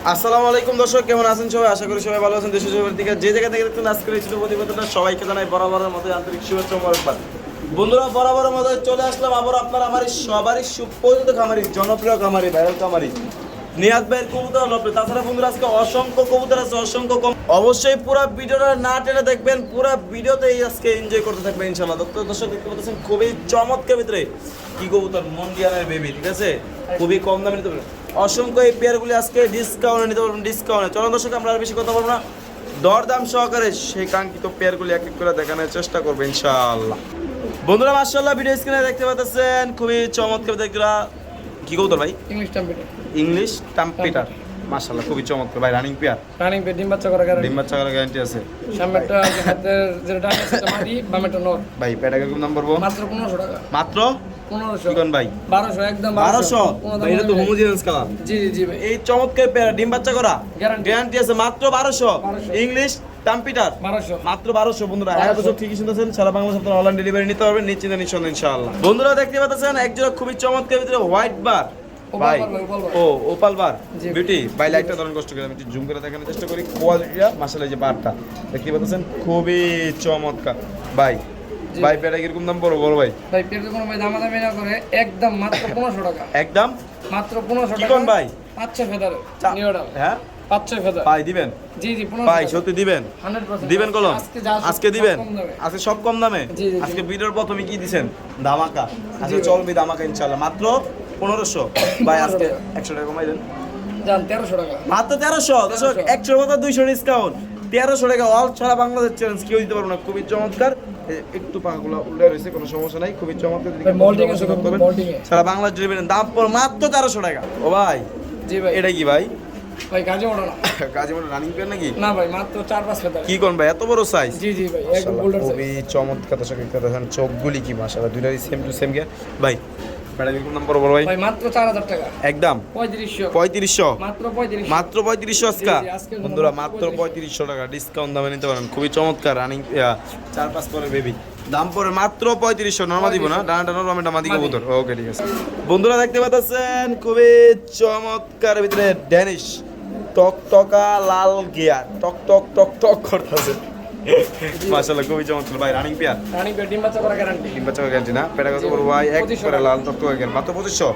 আসসালামু আলাইকুম দর্শক, কেমন আছেন সবাই? আশা করি সবাই ভালো আছেন। দেশের সবার দিকে যে জায়গা থেকে দেখছেন আজকের এই ছোট প্রতিবেদনটা সবাইকে জানাই বরাবরের মতো আন্তরিক শুভেচ্ছা ও মোবারকবাদ। বন্ধুরা, বরাবরের মতো চলে আসলাম আবার আপনার আমার সবারই সুপরিচিত খামারি, জনপ্রিয় খামারি, ভাইরাল খামারি নিয়াজ ভাইয়ের কবুতর লপে। তাছাড়া বন্ধুরা আজকে অসংখ্য কবুতর আছে, অসংখ্য কম। অবশ্যই পুরো ভিডিওটা না টেনে দেখবেন, পুরো ভিডিওতেই আজকে এনজয় করতে থাকবেন ইনশাআল্লাহ। দর্শক দেখতে পাচ্ছেন খুবই চমৎকার ভিতরে কি কবুতর, মন্ডিয়ানের বেবি, ঠিক আছে? খুবই কম দামে নিতে পারবেন। অসংখ্য এই পেয়ারগুলি আজকে ডিসকাউন্টে নিতে পারবেন, ডিসকাউন্টে। চলুন দর্শক, আমরা আর বেশি কথা বলবো না, দরদাম সহকারে সেই কাঙ্ক্ষিত পেয়ারগুলি এক এক করে দেখানোর চেষ্টা করবো ইনশাআল্লাহ। বন্ধুরা মাশাআল্লাহ, ভিডিও স্ক্রিনে দেখতে পাচ্ছেন খুবই চমৎকার দেখরা কি কবুতর ভাই? ইংলিশ টাম্পিটার। ইংলিশ টাম্পিটার, মাশাআল্লাহ খুবই চমৎকার ভাই। রানিং পেয়ার, রানিং পেয়ার, ডিম বাচ্চা করা গ্যারান্টি। ডিম বাচ্চা করার গ্যারান্টি আছে। সামনেরটা হাতের যেটা ডান আছে মাদি, বামেরটা নর। ভাই পেটা কিরকম দাম পড়বো? মাত্র 1500 টাকা। মাত্র 1500 কোন ভাই? 1200 একদম 1200 ভাই, এটা তো হোমোজেনিয়াস কালার। জি জি জি ভাই, এই চমৎকার পেয়ার ডিম বাচ্চা করা গ্যারান্টি। গ্যারান্টি আছে মাত্র 1200। ইংলিশ টাম্পিটার 1200 মাত্র 1200। বন্ধুরা হ্যাঁ দর্শক ঠিকই শুনতেছেন, সারা বাংলাদেশ আপনারা অনলাইন ডেলিভারি নিতে পারবেন নিশ্চিন্তে নিঃসন্দেহে ইনশাআল্লাহ। বন্ধুরা দেখতে পাচ্ছেন একজোড়া খুবই চমৎকার ভিতরে হোয়াইট বার ভাই, ও ওপাল বার বিউটি ভাই। লাইটটা ধরুন কষ্ট করে আমি একটু জুম করে দেখানোর চেষ্টা করি। কোয়ালিটিটা মাশাআল্লাহ, এই যে বারটা দেখতে পাচ্ছেন খুবই চমৎকার ভাই। ভাই পেটা কিরকম দাম পড়বো বড় ভাই? ভাই পেয়ার কোনো ভাই দামাদামি না করে একদম মাত্র 1500 টাকা। একদম মাত্র 1500 কি টাকা। কোন ভাই? 5-6 ফেদার নিউডাল। হ্যাঁ 5-6 ফেদার ভাই দিবেন? জি জি 1500 ভাই সত্যি দিবেন? 100% দিবেন কলম? আজকে দিবেন? কম দামে। আজকে সব কম দামে। জি, জি, জি। আজকে ভিডিওর প্রথমে কি দিবেন? ধামাকা। আজকে চলবে ধামাকা ইনশাআল্লাহ। মাত্র 1500 ভাই, আজকে 100 টাকা কমাই দেন। জান 1300 টাকা। মাত্র 1300 দর্শক, 100 বদলে 200 ডিসকাউন্ট, 1300 টাকা অল সারা বাংলাদেশ চ্যালেঞ্জ কেউ দিতে পারবে না। খুবই চমৎকার, একটু পাগুলো উল্টে রয়েছে, কোনো সমস্যা নাই, খুবই চমৎকার। ভাই মোল্ডিং আছে, মোল্ডিং এ সারা বাংলাদেশ ডেলিভারি দাম পড় মাত্র 1300 টাকা। ও ভাই জি ভাই, এটা কি ভাই? ভাই গাজী মোড়া না। কাজে মনে রানিং পেয়ার নাকি? না ভাই, মাত্র 4-5 ফেদার। কি কোন ভাই এত বড় সাইজ? জি জি ভাই, একদম গোল্ডেন সাইজ। খুবই চমৎকার দর্শক দেখতে পাচ্ছেন, চোখগুলি কি মাশাআল্লাহ, দুইটারই সেম টু সেম গিয়া ভাই। পেটা কিরকম দাম পড়বো ভাই? ভাই মাত্র 4000 টাকা। একদম 3500 মাত্র 3500 মাত্র 3500 আজকে। জি, আজকে বন্ধুরা মাত্র 3500 টাকা ডিসকাউন্ট দামে নিতে পারেন। খুবই চমৎকার রানিং 4-5 করে বেবি, দাম পড়ে মাত্র 3500। নরমা দিব না, ডানাটা নরমাটা মাদি কবুতর। ওকে ঠিক আছে। বন্ধুরা দেখতে পাচ্ছেন খুবই চমৎকার ভিতরে ড্যানিশ টকটকা লাল গিয়ার, টক টক টক টক করতেছে মাশাআল্লাহ, খুবই চমৎকার ভাই। রানিং পেয়ার, রানিং পেয়ার, ডিম বাচ্চা করা গ্যারান্টি। ডিম বাচ্চা গ্যারান্টি না? পেটা কত বড় ভাই? একবারে লাল টকটকা গিয়ার, মাত্র 2500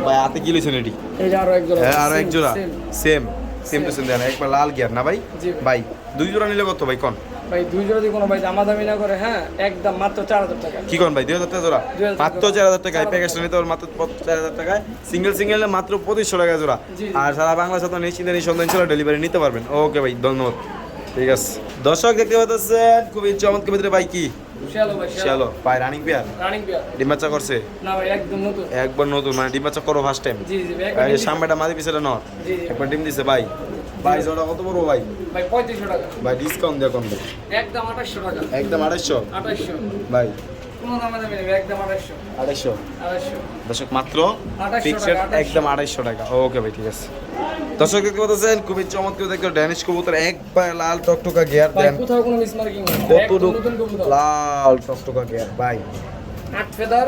ভাই। হাতে কি লইছেন এটি? এই যে আরো এক জোড়া। হ্যাঁ আরো এক জোড়া, সেম সেম টু সেম দেন, একবার লাল গিয়ার না ভাই? জি ভাই দুই জোড়া নিলে কত ভাই কোন? ভাই দুই জোড়া দিয়ে কোনো ভাই দামাদামি না করে, হ্যাঁ একদম মাত্র 4000 টাকা। কি কোন ভাই? 2000 টাকা জোড়া, 2000 মাত্র 4000 টাকায় প্যাকেজটা নিতে পারবেন মাত্র 4000 টাকায়। সিঙ্গেল সিঙ্গেল মাত্র 2500 টাকা জোড়া। জি, জি। আর সারা বাংলাদেশে তো নিশ্চিন্তে নিঃসন্দেহে ইনশাআল্লাহ ডেলিভারি নিতে পারবেন। ওকে ভাই ধন্যবাদ, ঠিক আছে। দর্শক দেখতে পাচ্ছেন খুবই চমৎকার ভিতরে ভাই কি শ্যালো ভাই, চলো ভাই। Running pair, running pair. ডিম বাচ্চা করছে? না ভাই, একদম নতুন। একবার নতুন, মানে ডিম বাচ্চা করো ফার্স্ট টাইম? জি জি ভাই, এই সামনেটা মাদি পিছনে নর, জি জি একবার ডিম দিছে ভাই। ভাই জোড়া কত বড় ভাই? ভাই 3500 টাকা। ভাই ডিসকাউন্ট দিয়ে কম ভাই, একদম 2800 টাকা। একদম 250 2800 ভাই, কোনো দামাদামি নেই, একদম 2800 250 2800 দর্শক মাত্র 2800 ফিক্সড টাকা, একদম 250 টাকা। ওকে ভাই ঠিক আছে। দর্শক দেখতে পাচ্ছেন খুবই চমৎকার দেখতে ড্যানিশ কবুতর, একবার লাল টকটকা গিয়ার ভাই দেন, কোথাও কোনো মিসমার্কিং নেই, কত একদম নতুন কবুতর। লাল টকটকা গিয়ার ভাই। 8 ফেদার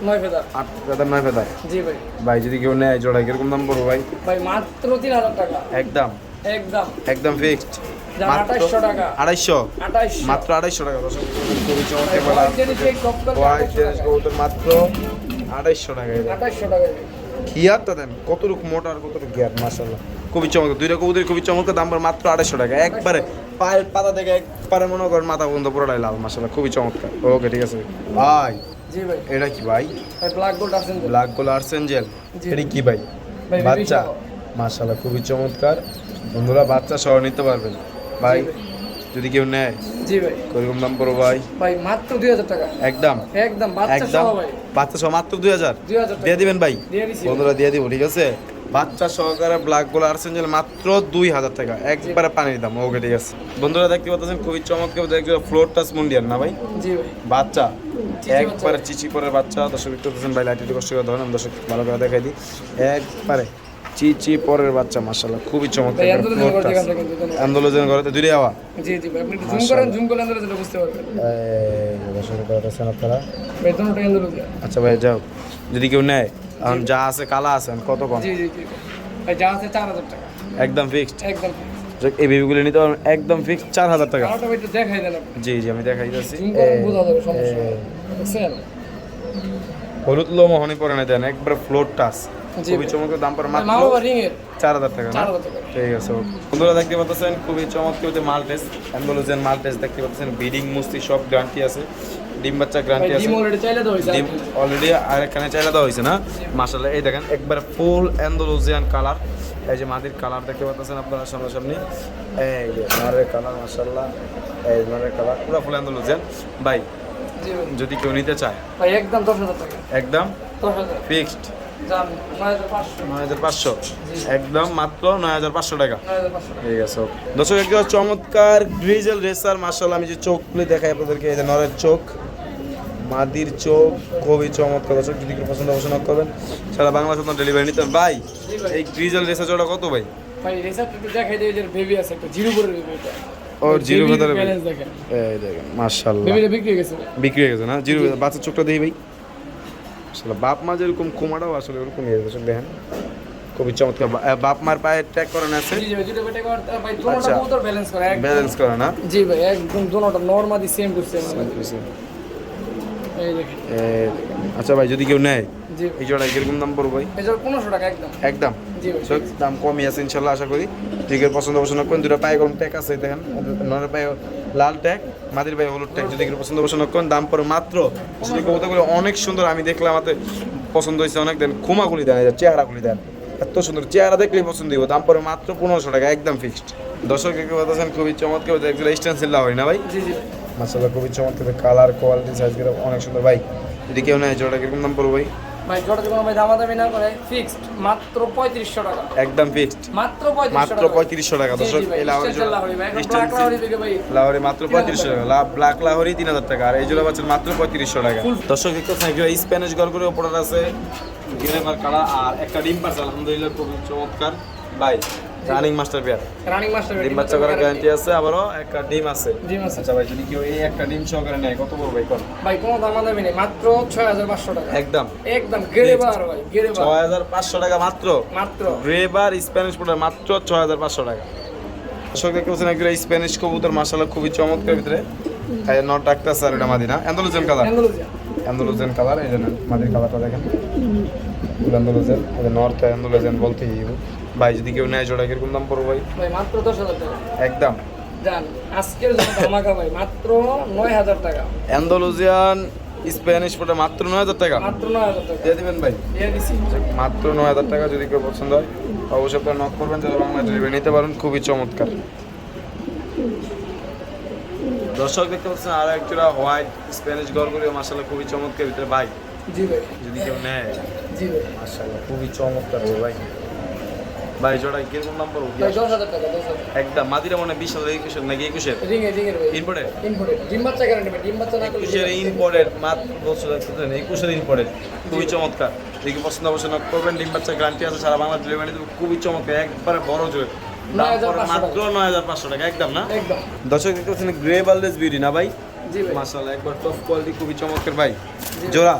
9 ফেদার। 8 ফেদার 9 ফেদার জি ভাই, ভাই। যদি কেউ নেয় জোড়া কিরকম দাম পড়বো ভাই? ভাই মাত্র 3000 টাকা। একদম একদম একদম ফিক্সড যা 2800 টাকা। 250 2800 মাত্র 250 টাকা। দর্শক খুবই চমৎকার বলা হোয়াইট জেনি চেক টপ করে হোয়াইট 2800 ড্যানিশ টাকা। কবুতর মাত্র 250 টাকা। 2800 টাকা ভাই। গিয়ারটা দেন কতটুকু মোটা আর কতটুকু গিয়ার, মাশাআল্লাহ খুবই চমৎকার। দুইটা কবুতর খুবই চমৎকার, দাম পড়ে মাত্র 250 টাকা। একবারে পায়ের পাতা থেকে একবারে মনে করেন মাথা পর্যন্ত পুরোটাই লাল, মাশাআল্লাহ খুবই চমৎকার। ওকে ঠিক আছে ভাই। জি ভাই, এটা কি ভাই? ভাই ব্ল্যাক গোল্ড আর্সেন। ব্ল্যাক গোল্ড আর্সেঞ্জেল, জি। এটা কি ভাই? ভাই, বাচ্চা, baby মাশাআল্লাহ খুবই চমৎকার। বন্ধুরা বাচ্চা সহ নিতে পারবেন ভাই, যদি কেউ নেয়। জি ভাই, কিরকম দাম পড়ো ভাই? ভাই মাত্র 2000 টাকা। একদম একদম বাচ্চা একদম সহ ভাই, বাচ্চা সহ মাত্র 2000 2000 টাকা দিয়ে দিবেন ভাই। দিয়ে দিছি। বন্ধুরা দিয়ে দিব, ঠিক আছে। বাচ্চা সহকারে ব্ল্যাক গোল্ড আর্সেঞ্জেল মাত্র 2000 টাকা, একবারে পানির দাম। ওকে ঠিক আছে। বন্ধুরা দেখতে পাচ্ছেন খুবই চমৎকার দেখতে ফ্লোর টাচ মুন্ডিয়ান না ভাই? জি ভাই, বাচ্চা চিচি একবারে বাচ্চা। চিচি পরের বাচ্চা। দর্শক দেখতে পাচ্ছেন ভাই, লাইট একটু কষ্ট করে ধরেন, দর্শক ভালো করে দেখাই দিই। একবারে চিচি পরের বাচ্চা, মাশাআল্লাহ খুবই চমৎকার। ভাই আন্দোলন ফ্লোর করে টাচ দেখান কিন্তু ধন্যবাদ। আন্দোলন ঘরেতে দূরে যাওয়া। জি জি ভাই, আপনি একটু জুম করেন, জুম করলে আন্দোলন যেটা বুঝতে পারবেন। দর্শক দেখতেছেন আপনারা। ভাই দুটোটাই আন্দোলন। আচ্ছা ভাই যাও, যদি কেউ নেয় এখন যা আছে কালা আছে কত কম? জি জি জি ভাই যা আছে 4000 টাকা একদম ফিক্সড। একদম এই বেবিগুলো নিতে পারবেন একদম ফিক্সড 4000 টাকা। কালারটা ভাই একটু দেখাই দেন আপনি জি জি আমি দেখাই যাচ্ছি। বোঝা যাবে সমস্যা নেই। দেখছেন হলুদ লোমহনি পরে না দেন একবার ফ্লোর টাচ, জি খুবই ভাই। চমৎকার, দাম পড়ে মাত্র মামা রিং এর 4000 টাকা না? 4000 টাকা। ঠিক আছে ওকে। বন্ধুরা দেখতে পাচ্ছেন খুবই চমৎকার হচ্ছে মাল্টেস, অ্যান্ডালুজিয়ান মাল্টেস দেখতে পাচ্ছেন, বিডিং মুস্তি সব গ্যারান্টি আছে, ডিম বাচ্চা ভাই গ্যারান্টি আছে। ডিম অলরেডি চাইলে তো হইছে ডিম অলরেডি আর এখানে চাইলে দেওয়া হয়েছে না? মাশাআল্লাহ এই দেখেন একবার ফুল অ্যান্ডালুজিয়ান কালার, এই যে মাদির কালার দেখতে পাচ্ছেন আপনারা সামনাসামনি, এই যে নরের কালার মাশাআল্লাহ, এই নরের কালার পুরো ফুল অ্যান্ডালুজিয়ান। ভাই জি ভাই। যদি কেউ নিতে চায় ভাই একদম 10000 টাকা। একদম 10000 ফিক্সড জান 9500 9500, একদম মাত্র 9500 টাকা। 9500 টাকা। ঠিক আছে ওকে। দর্শক একটা চমৎকার গ্রিজেল রেসার মাশাআল্লাহ, আমি যে চোখগুলি দেখাই আপনাদেরকে, এই যে নরের চোখ, মাদির চোখ, খুবই চমৎকার। দর্শক যদি কেউ পছন্দ অবশ্যই করবেন, সারা বাংলাদেশ আপনার ডেলিভারি নিতে হবে। ভাই এই গ্রিজেল রেসার জোড়া কত ভাই? ভাই রেসার একটু দেখাই দেই, যে বেবি আছে একটা জিরো করে বেবি এটা। ও জিরো ভেতরে ব্যালেন্স দেখেন। এই দেখেন মাশাআল্লাহ বেবিটা বিক্রি হয়ে গেছে। বিক্রি হয়ে গেছে না? জিরো বাচ্চার চোখটা দেখি ভাই, আসলে বাপ মা যেরকম কুমাটাও আসলে ওরকম দর্শক দেখেন, খুবই চমৎকার। বাপ মার পায়ে ট্যাগ করানো আছে, জি ভাই দুটো বেটা করতে ভাই দুটোটা আচ্ছা। কবুতর ব্যালেন্স করে একদম। ব্যালেন্স করে না? জি ভাই একদম দুটোটা নরমালি সেম টু সেম। এই দেখেন। আচ্ছা ভাই যদি কেউ নেয় জি এই জোড়া কিরকম দাম পড়বে ভাই? এটা 1500 টাকা একদম। একদম জি ভাই। সব দাম কমই আছে ইনশাল্লাহ, আশা করি। দিকের পছন্দ পছন্দ করেন, দুটো পায়ে গরম ট্যাগ আছে দেখেন, নরের পায়ে লাল ট্যাগ, মাদির পায়ে হলুদ ট্যাগ, যদি কেউ পছন্দ পছন্দ করেন দাম পড়ে মাত্র, আসলে কবুতরগুলো অনেক সুন্দর, আমি দেখলাম আমাদের পছন্দ হয়েছে অনেক। দেন খুমাগুলি দেন, এই যে চেহারাগুলি দেন, এত সুন্দর চেহারা দেখলেই পছন্দ দিব, দাম পড়ে মাত্র 1500 টাকা একদম ফিক্সড। দর্শক দেখতে পাচ্ছেন খুবই চমৎকার, একজন স্টেনসিল লাহরি না ভাই? জি জি। মাশাআল্লাহ খুবই চমৎকার, কালার কোয়ালিটি সাইজগুলো অনেক সুন্দর। ভাই যদি কেউ নেয় জোড়া কিরকম দাম পড়বে ভাই? ভাই জোড়াতে কোনো ভাই দামাদামি না করে ফিক্সড মাত্র 3500 টাকা। একদম ফিক্সড মাত্র 3500 মাত্র টাকা। 3500 টাকা। দর্শক এই লাহোরি লাহোরি মাত্র 3500 টাকা, ব্ল্যাক লাহোরি 3000 টাকা, আর এই জোড়া পাচ্ছেন মাত্র 3500 টাকা। দর্শক দেখতে স্প্যানিশ গরগুলো ওপরে আছে গ্রেমার কালার, আর একটা ডিম পারছে আলহামদুলিল্লাহ খুবই চমৎকার। ভাই running master pair, running master ডিম বাচ্চা করার গ্যারান্টি আছে, আবারও একটা ডিম আছে। ডিম আছে। আচ্ছা ভাই যদি কেউ এই একটা ডিম সহকারে নেয় কত পড়বে ভাই? কোন ভাই কোনো দামাদামি নেই, মাত্র 6500 টাকা একদম একদম গেরেবার ভাই গেরেবার 6500 টাকা মাত্র। মাত্র গ্রেবার স্প্যানিশ পোটার মাত্র 6500 টাকা। দর্শক দেখতে পাচ্ছেন একটা স্প্যানিশ কবুতর মাশাআল্লাহ খুবই চমৎকার, ভিতরে নট ডাক্তার স্যার, এটা মাদিনা Andalusian colour, Andalusia. Andalusian colour, এই জন্য মাদির কালারটা দেখেন অ্যান্ডালুজিয়ান, এটা নর্থ অ্যান্ডালুজিয়ান বলতেই হবে। ভাই যদি কেউ নেয় জোড়া কিরকম দাম পড়বে ভাই? ভাই মাত্র 10000 টাকা একদম জান আজকের জন্য ধামাকা ভাই মাত্র 9000 টাকা। অ্যান্ডালুজিয়ান স্প্যানিশ পোটা মাত্র 9000 টাকা মাত্র 9000 টাকা দিয়ে দিবেন ভাই, দিয়ে দিছি। মাত্র 9000 টাকা। যদি কেউ পছন্দ হয় অবশ্যই আপনারা নক করবেন, যারা বাংলা ডেলিভারি নিতে পারেন, খুবই চমৎকার। দর্শক দেখতে পাচ্ছেন আর এক জোড়া হোয়াইট স্প্যানিশ গরগুলি মাশাআল্লাহ খুবই চমৎকার, ভিতরে ভাই জি ভাই যদি কেউ নেয় জি ভাই। মাশাআল্লাহ খুবই চমৎকার হবে ভাই। ভাই জোড়া কিরকম দাম পড়বে? ভাই 10000 টাকা 10000 একদম মাদিরা মনে 20,000 21,000 নাকি 21,000 রিং এর ভাই ইম্পোর্টেড ইনপুট ডিম বাচ্চা গ্যারান্টি ভাই ডিম বাচ্চা না করলে 21,000 ইম্পোর্টেড মাত্র 21,000 ইম্পোর্টেড, খুবই চমৎকার। দেখি পছন্দ অবশ্যই নক করবেন, ডিম বাচ্চা গ্যারান্টি আছে, সারা বাংলা ডেলিভারি দেবো, খুবই চমৎকার একবারে বড় জোর, দাম পড়ে মাত্র 9500 টাকা একদম না? একদম। দর্শক দেখতে পাচ্ছেন গ্রে বার্লেস বিউটি না ভাই? জি ভাই মাশাআল্লাহ একবার টপ কোয়ালিটি, খুবই চমৎকার ভাই। জোড়া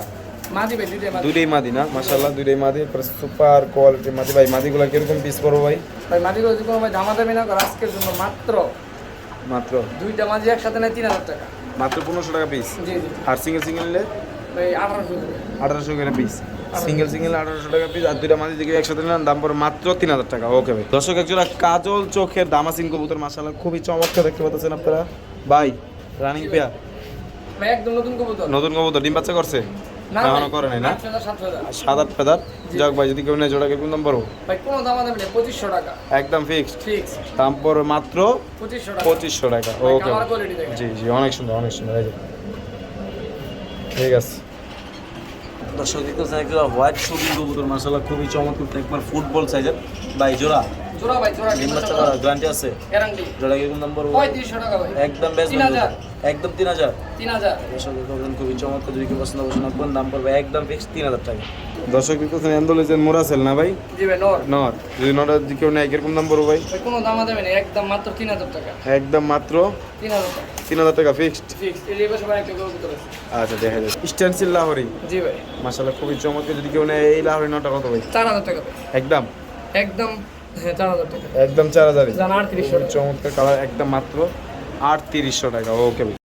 মাদি ভাই দুইটাই মাদি। দুটোই মাদি না? মাশাআল্লাহ দুটোই মাদি, সুপার কোয়ালিটি মাদি। ভাই মাদিগুলো কিরকম পিস পড়বো ভাই? ভাই মাদিগুলো যদি কোনো ভাই দামাদামি না করে আজকের জন্য মাত্র মাত্র দুইটা মাদি একসাথে নেয় 3000 টাকা। মাত্র 1500 টাকা পিস, জি জি আর সিঙ্গেল সিঙ্গেল নিলে ভাই 1800 টাকা। 1800 করে পিস, সিঙ্গেল সিঙ্গেল 1800 টাকা পিস, আর দুইটা মাঝে দিকে একসাথে নেন দাম পড়ে মাত্র 3000 টাকা। ওকে ভাই। দর্শক একজোড়া কাজল চোখের দামাসিন কবুতর মাশাআল্লাহ খুবই চমৎকার দেখতে পাচ্ছেন আপনারা। ভাই রানিং পেয়ার, ভাই একদম নতুন কবুতর। নতুন কবুতর, ডিম বাচ্চা করছে না এখনো করে নাই না? 7000 সাত আট পেদার। যাক ভাই যদি কেউ নেয় জোড়া কিরকম দাম পড়ো? ভাই কোনো দামাদামি নেই 2500 টাকা একদম ফিক্সড ফিক্স দাম পড়ে মাত্র 2500 টাকা 2500 টাকা। ভাই ওকে কালার কোয়ালিটি দেখেন। জি জি অনেক সুন্দর অনেক সুন্দর, এই যে। ঠিক আছে দর্শক দেখতেছেন একটা হোয়াইট শুটিং কবুতর মাশাআল্লাহ খুবই চমৎকার, একবার ফুটবল সাইজের। ভাই জোড়া জোড়া ভাই জোড়া ডিম বাচ্চা করা গ্যারান্টি আছে, গ্যারান্টি জোড়া কিরকম দাম পড়বে? 3500 টাকা ভাই একদম বেস্ট 3000 একদম 3000। 3000 দর্শক দেখতেছেন খুবই চমৎকার, যদি কেউ পছন্দ পছন্দ করেন দাম পড়বে একদম ফিক্স 3000 টাকা। দর্শক দেখতেছেন অ্যান্ডালুজিয়ান মোরাসেল না ভাই? জি ভাই নর নর, যদি নটা যদি কেউ নেয় কিরকম দাম পড়বে ভাই? ভাই কোনো দামাদামি নেই একদম মাত্র 3000 টাকা একদম মাত্র 3000 টাকা 3000 টাকা ফিক্সড। ফিক্স এই বছর ভাই একটা কবুতর আছে। আচ্ছা দেখা যাচ্ছে স্টেনসিল লাহোরি জি ভাই মাশাআল্লাহ খুবই চমৎকার, যদি কেউ নেয় এই লাহোরি নটা কত ভাই? 4000 টাকা ভাই একদম একদম হ্যাঁ 4000 টাকা একদম 4000। জান 3800 চমৎকার কালার, একদম মাত্র 3800 টাকা। ওকে ভাই।